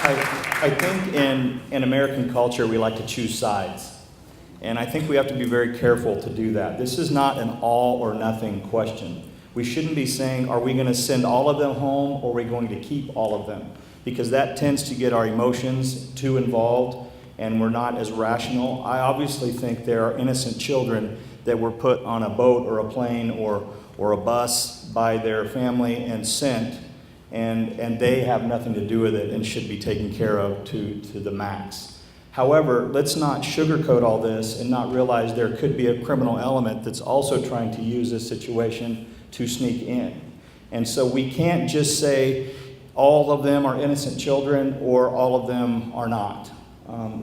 I think in American culture, we like to choose sides. And I think we have to be very careful to do that. This is not an all or nothing question. We shouldn't be saying, are we going to send all of them home or are we going to keep all of them? Because that tends to get our emotions too involved and we're not as rational. I obviously think there are innocent children that were put on a boat or a plane or a bus by their family and sent, and they have nothing to do with it and should be taken care of to the max. However, let's not sugarcoat all this and not realize there could be a criminal element that's also trying to use this situation to sneak in. And so we can't just say all of them are innocent children or all of them are not.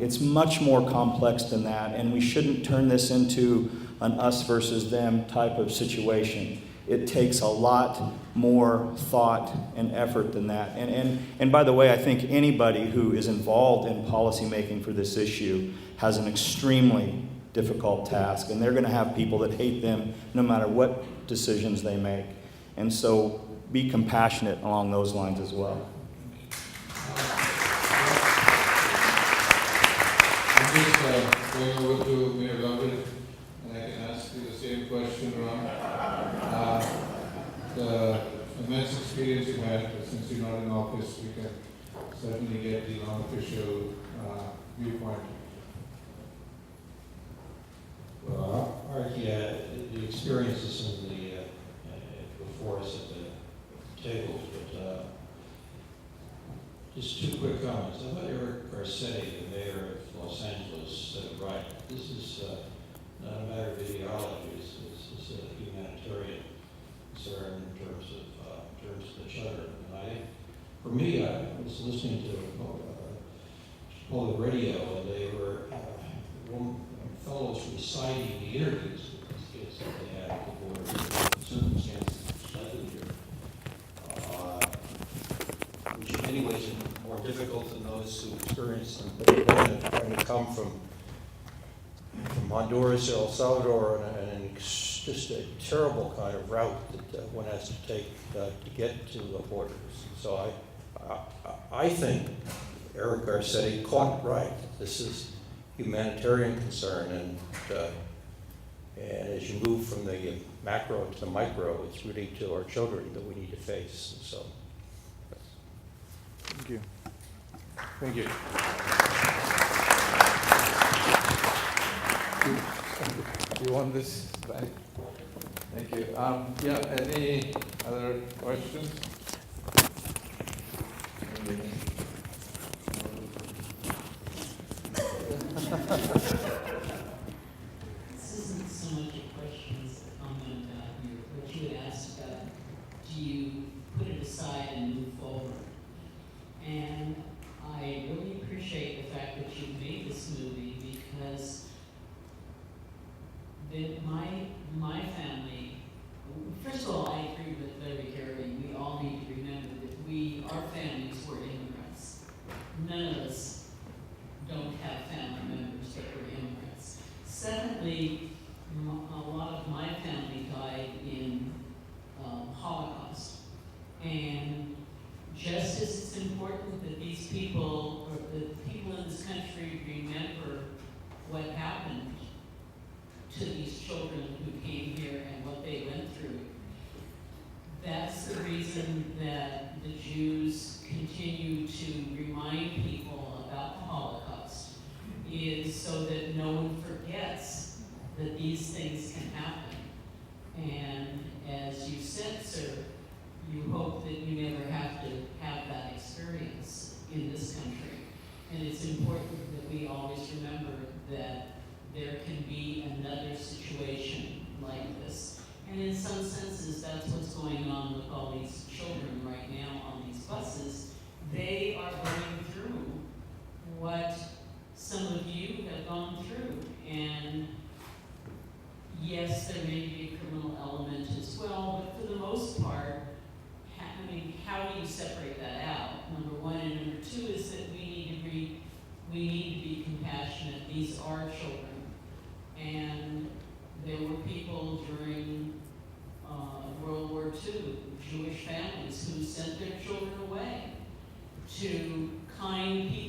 It's much more complex than that, and we shouldn't turn this into an us versus them type of situation. It takes a lot more thought and effort than that. And by the way, I think anybody who is involved in policy making for this issue has an extremely difficult task, and they're going to have people that hate them no matter what decisions they make. And so be compassionate along those lines as well. I'm just going over to Mayor Lovell, and I can ask you the same question, Ron. The immense experience you had, since you're not in office, we can certainly get the non-official viewpoint. Well, the experiences in the before us at the tables, but just two quick comments. I thought Eric Garcetti, the mayor of Los Angeles, said it right. This is not a matter of ideology. This is a humanitarian concern in terms of the children. And for me, I was listening to public radio, and they were fellows reciting the interviews with these kids that they had at the border, the circumstances which led them here, which in many ways are more difficult than those who experience them. But they're trying to come from Honduras or El Salvador, and just a terrible kind of route that one has to take to get to the borders. So I think Eric Garcetti caught it right. This is humanitarian concern, and as you move from the macro to the micro, it's really to our children that we need to face. So, Thank you. Thank you. Do you want this back? Thank you. Yeah, any other questions? This isn't so much a question as a comment about what you had asked about. Do you put it aside and move forward? And I really appreciate the fact that you made this movie, because my family, first of all, I agree with Larry Carey. We all need to remember that our families were immigrants. None of us don't have family members that were immigrants. Secondly, a lot of my family died in Holocaust. And just as it's important that these people, or the people in this country, remember what happened to these children who came here and what they went through, that's the reason that the Jews continue to remind people about the Holocaust, is so that no one forgets that these things can happen. And as you said, sir, you hope that you never have to have that experience in this country. And it's important that we always remember that there can be another situation like this. And in some senses, that's what's going on with all these children right now on these buses. They are going through what some of you have gone through. And yes, there may be a criminal element as well, but for the most part, how do you separate that out? Number one, and number two is that we need to be compassionate. These are children. And there were people during World War II, Jewish families, who sent their children away to kind people.